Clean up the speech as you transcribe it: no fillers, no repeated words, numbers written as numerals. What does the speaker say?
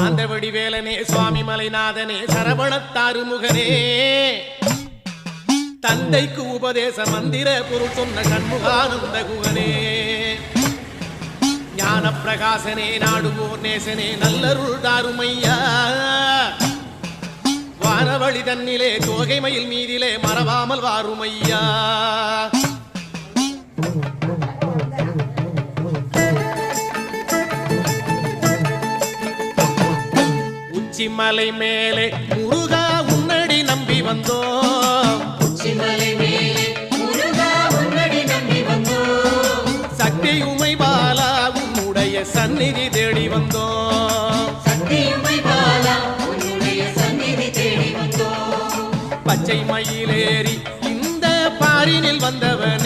சாந்தவடி வேலனே சுவாமி மலைநாதனே சரவணத்தாறு முகனே தந்தைக்கு உபதேச மந்திர பொருள் சொன்ன கண்முகானந்த குகனே ஞான பிரகாசனே நாடுவோர் நேசனே நல்லருள் தாருமையா வானவழி தன்னிலே தோகை மயில் மீதிலே மறவாமல் வாருமையா உச்சிமலை மேலே முருகா உன்னடி நம்பி வந்தோம் சக்தி உமை பாலா உன்னுடைய சந்நிதி தேடி வந்தோம் பச்சை மயிலேறி இந்த பாரினில் வந்தவன்